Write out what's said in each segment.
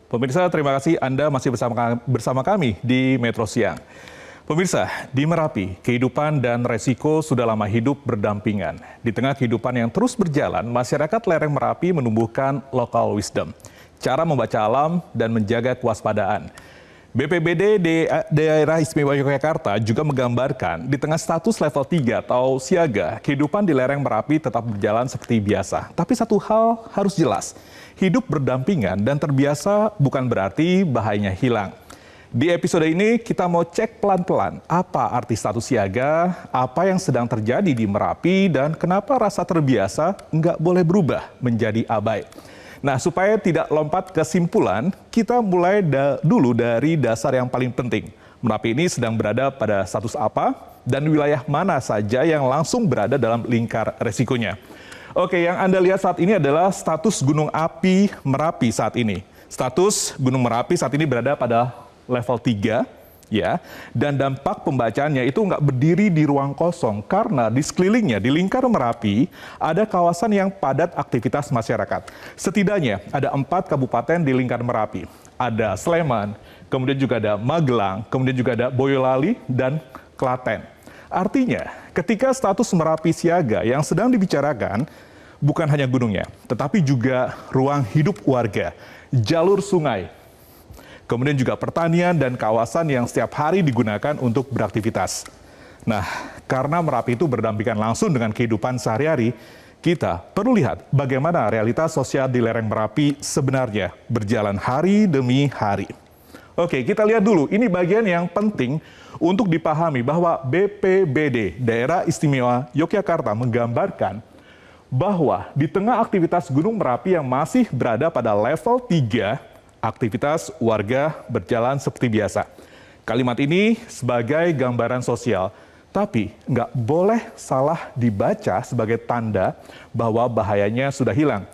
Pemirsa, terima kasih Anda masih bersama kami di Metro Siang. Pemirsa, di Merapi, kehidupan dan resiko sudah lama hidup berdampingan. Di tengah kehidupan yang terus berjalan, masyarakat lereng Merapi menumbuhkan local wisdom, cara membaca alam dan menjaga kewaspadaan. BPBD di Daerah Istimewa Yogyakarta juga menggambarkan di tengah status level 3 atau siaga, kehidupan di lereng Merapi tetap berjalan seperti biasa. Tapi satu hal harus jelas, hidup berdampingan dan terbiasa bukan berarti bahayanya hilang. Di episode ini kita mau cek pelan-pelan apa arti status siaga, apa yang sedang terjadi di Merapi, dan kenapa rasa terbiasa nggak boleh berubah menjadi abai. Nah, supaya tidak lompat ke kesimpulan, kita mulai dulu dari dasar yang paling penting. Merapi ini sedang berada pada status apa dan wilayah mana saja yang langsung berada dalam lingkar resikonya. Oke, yang Anda lihat saat ini adalah status gunung api Merapi saat ini. Status gunung Merapi saat ini berada pada level 3, ya, dan dampak pembacaannya itu nggak berdiri di ruang kosong karena di sekelilingnya, di lingkar Merapi, ada kawasan yang padat aktivitas masyarakat. Setidaknya ada 4 kabupaten di lingkar Merapi. Ada Sleman, kemudian juga ada Magelang, kemudian juga ada Boyolali, dan Klaten. Artinya, ketika status Merapi siaga yang sedang dibicarakan, bukan hanya gunungnya, tetapi juga ruang hidup warga, jalur sungai, kemudian juga pertanian dan kawasan yang setiap hari digunakan untuk beraktivitas. Nah, karena Merapi itu berdampingan langsung dengan kehidupan sehari-hari, kita perlu lihat bagaimana realitas sosial di lereng Merapi sebenarnya berjalan hari demi hari. Oke, kita lihat dulu. Ini bagian yang penting untuk dipahami bahwa BPBD, Daerah Istimewa Yogyakarta, menggambarkan bahwa di tengah aktivitas Gunung Merapi yang masih berada pada level 3, aktivitas warga berjalan seperti biasa. Kalimat ini sebagai gambaran sosial, tapi nggak boleh salah dibaca sebagai tanda bahwa bahayanya sudah hilang.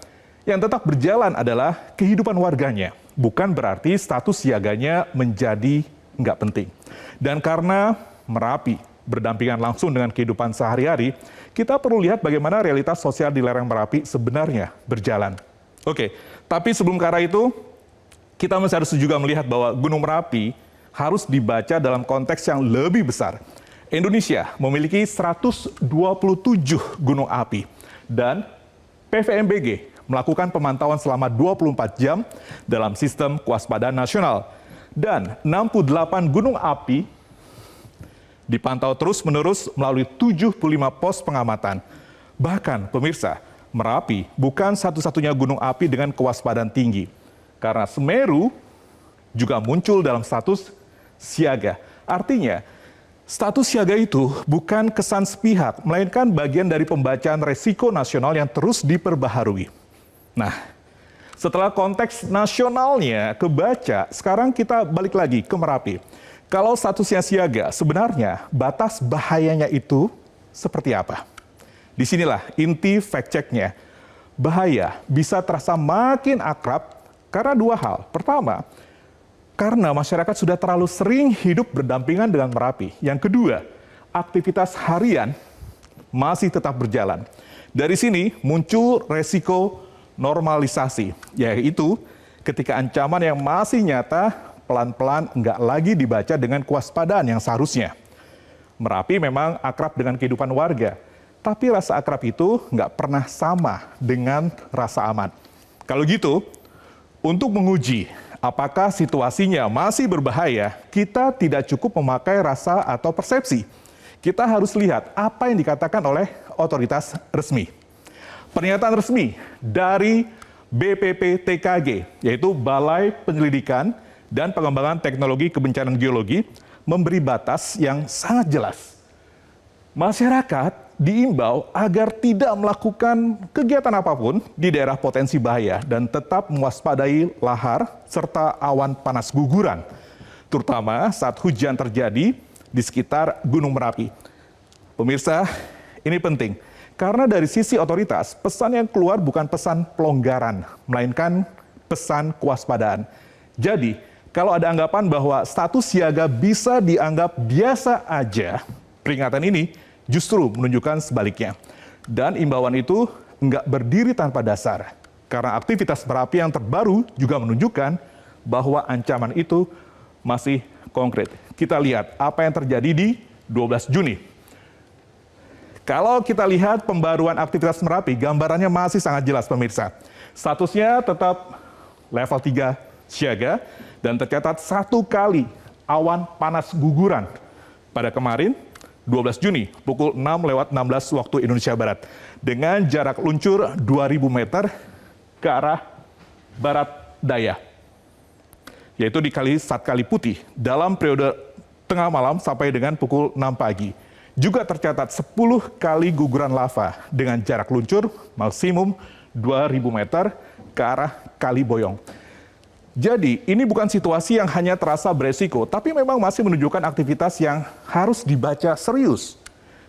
Yang tetap berjalan adalah kehidupan warganya, bukan berarti status siaganya menjadi nggak penting. Dan karena Merapi berdampingan langsung dengan kehidupan sehari-hari, kita perlu lihat bagaimana realitas sosial di lereng Merapi sebenarnya berjalan. Oke, tapi sebelum ke arah itu, kita masih harus juga melihat bahwa Gunung Merapi harus dibaca dalam konteks yang lebih besar. Indonesia memiliki 127 gunung api dan PVMBG melakukan pemantauan selama 24 jam dalam sistem kewaspadaan nasional. Dan 68 gunung api dipantau terus-menerus melalui 75 pos pengamatan. Bahkan, pemirsa, Merapi bukan satu-satunya gunung api dengan kewaspadaan tinggi. Karena Semeru juga muncul dalam status siaga. Artinya, status siaga itu bukan kesan sepihak, melainkan bagian dari pembacaan resiko nasional yang terus diperbaharui. Nah, setelah konteks nasionalnya kebaca, sekarang kita balik lagi ke Merapi. Kalau statusnya siaga, sebenarnya batas bahayanya itu seperti apa? Disinilah inti fact-check-nya. Bahaya bisa terasa makin akrab karena 2 hal. Pertama, karena masyarakat sudah terlalu sering hidup berdampingan dengan Merapi. Yang kedua, aktivitas harian masih tetap berjalan. Dari sini muncul resiko normalisasi, yaitu ketika ancaman yang masih nyata pelan-pelan nggak lagi dibaca dengan kewaspadaan yang seharusnya. Merapi memang akrab dengan kehidupan warga, tapi rasa akrab itu nggak pernah sama dengan rasa aman. Kalau gitu, untuk menguji apakah situasinya masih berbahaya, kita tidak cukup memakai rasa atau persepsi. Kita harus lihat apa yang dikatakan oleh otoritas resmi. Pernyataan resmi dari BPPTKG, yaitu Balai Penyelidikan dan Pengembangan Teknologi Kebencanaan Geologi, memberi batas yang sangat jelas. Masyarakat diimbau agar tidak melakukan kegiatan apapun di daerah potensi bahaya dan tetap mewaspadai lahar serta awan panas guguran, terutama saat hujan terjadi di sekitar Gunung Merapi. Pemirsa, ini penting karena dari sisi otoritas, pesan yang keluar bukan pesan pelonggaran, melainkan pesan kewaspadaan. Jadi, kalau ada anggapan bahwa status siaga bisa dianggap biasa aja, peringatan ini justru menunjukkan sebaliknya. Dan imbauan itu nggak berdiri tanpa dasar. Karena aktivitas Merapi yang terbaru juga menunjukkan bahwa ancaman itu masih konkret. Kita lihat apa yang terjadi di 12 Juni. Kalau kita lihat pembaruan aktivitas Merapi, gambarannya masih sangat jelas pemirsa. Statusnya tetap level 3 siaga dan tercatat 1 kali awan panas guguran pada kemarin 12 Juni pukul 6:16 waktu Indonesia Barat dengan jarak luncur 2.000 meter ke arah barat daya, yaitu di Kali Sat Kali Putih dalam periode tengah malam sampai dengan pukul 6 pagi. Juga tercatat 10 kali guguran lava dengan jarak luncur maksimum 2.000 meter ke arah Kali Boyong. Jadi ini bukan situasi yang hanya terasa beresiko, tapi memang masih menunjukkan aktivitas yang harus dibaca serius.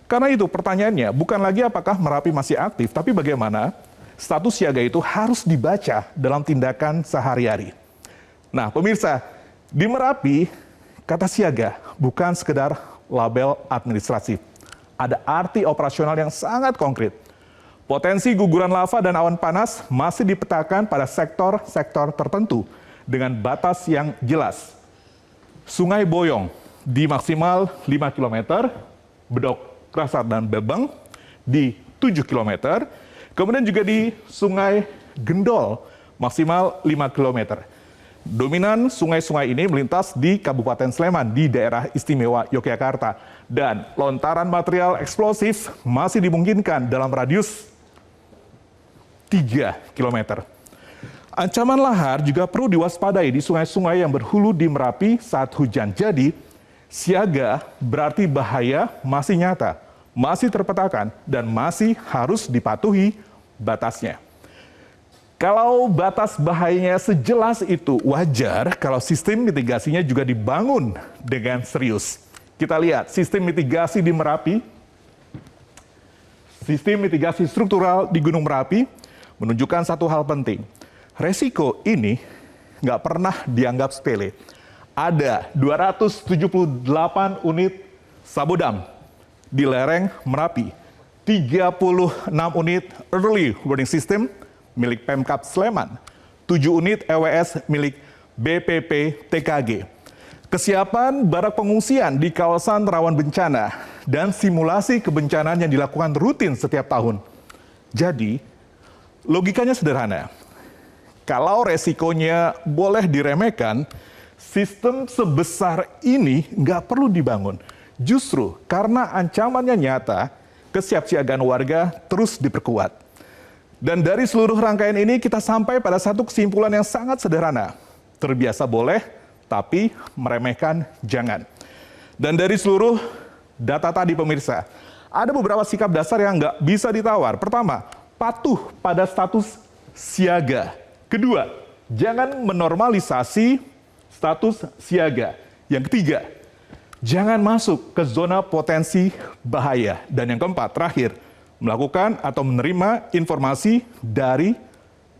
Karena itu pertanyaannya bukan lagi apakah Merapi masih aktif, tapi bagaimana status siaga itu harus dibaca dalam tindakan sehari-hari. Nah pemirsa, di Merapi kata siaga bukan sekedar label administratif. Ada arti operasional yang sangat konkret. Potensi guguran lava dan awan panas masih dipetakan pada sektor-sektor tertentu dengan batas yang jelas. Sungai Boyong di maksimal 5 km, Bedok Krasar dan Bebeng di 7 km, kemudian juga di Sungai Gendol maksimal 5 km. Dominan sungai-sungai ini melintas di Kabupaten Sleman di daerah istimewa Yogyakarta dan lontaran material eksplosif masih dimungkinkan dalam radius 3 km. Ancaman lahar juga perlu diwaspadai di sungai-sungai yang berhulu di Merapi saat hujan. Jadi, siaga berarti bahaya masih nyata, masih terpetakan, dan masih harus dipatuhi batasnya. Kalau batas bahayanya sejelas itu, wajar kalau sistem mitigasinya juga dibangun dengan serius. Kita lihat sistem mitigasi di Merapi, sistem mitigasi struktural di Gunung Merapi menunjukkan satu hal penting. Resiko ini nggak pernah dianggap sepele. Ada 278 unit sabodam di lereng Merapi, 36 unit early warning system milik Pemkab Sleman, 7 unit EWS milik BPP TKG. Kesiapan barak pengungsian di kawasan rawan bencana dan simulasi kebencanaan yang dilakukan rutin setiap tahun. Jadi, logikanya sederhana. Kalau resikonya boleh diremehkan, sistem sebesar ini nggak perlu dibangun. Justru karena ancamannya nyata, kesiapsiagaan warga terus diperkuat. Dan dari seluruh rangkaian ini kita sampai pada satu kesimpulan yang sangat sederhana. Terbiasa boleh, tapi meremehkan jangan. Dan dari seluruh data tadi pemirsa, ada beberapa sikap dasar yang nggak bisa ditawar. Pertama, patuh pada status siaga. Kedua, jangan menormalisasi status siaga. Yang ketiga, jangan masuk ke zona potensi bahaya. Dan yang keempat, terakhir, melakukan atau menerima informasi dari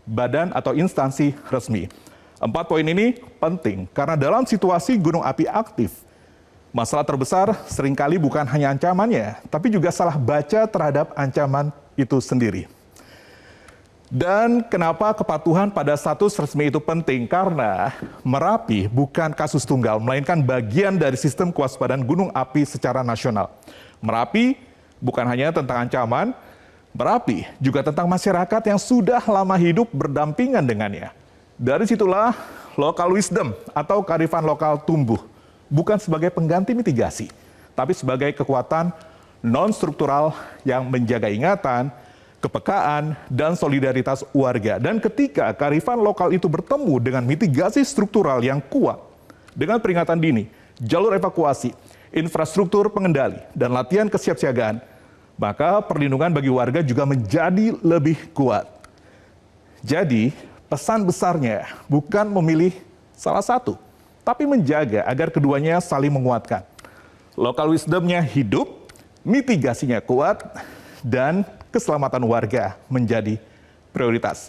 badan atau instansi resmi. 4 poin ini penting karena dalam situasi gunung api aktif, masalah terbesar seringkali bukan hanya ancamannya, tapi juga salah baca terhadap ancaman itu sendiri. Dan kenapa kepatuhan pada status resmi itu penting? Karena Merapi bukan kasus tunggal, melainkan bagian dari sistem kewaspadaan gunung api secara nasional. Merapi bukan hanya tentang ancaman, Merapi juga tentang masyarakat yang sudah lama hidup berdampingan dengannya. Dari situlah local wisdom atau kearifan lokal tumbuh, bukan sebagai pengganti mitigasi, tapi sebagai kekuatan non-struktural yang menjaga ingatan, kepekaan, dan solidaritas warga. Dan ketika kearifan lokal itu bertemu dengan mitigasi struktural yang kuat, dengan peringatan dini, jalur evakuasi, infrastruktur pengendali, dan latihan kesiapsiagaan, maka perlindungan bagi warga juga menjadi lebih kuat. Jadi, pesan besarnya bukan memilih salah satu, tapi menjaga agar keduanya saling menguatkan. Local wisdom-nya hidup, mitigasinya kuat, dan keselamatan warga menjadi prioritas.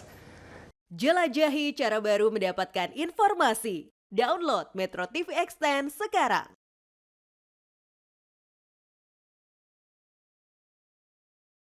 Jelajahi cara baru mendapatkan informasi. Download Metro TV Extend sekarang.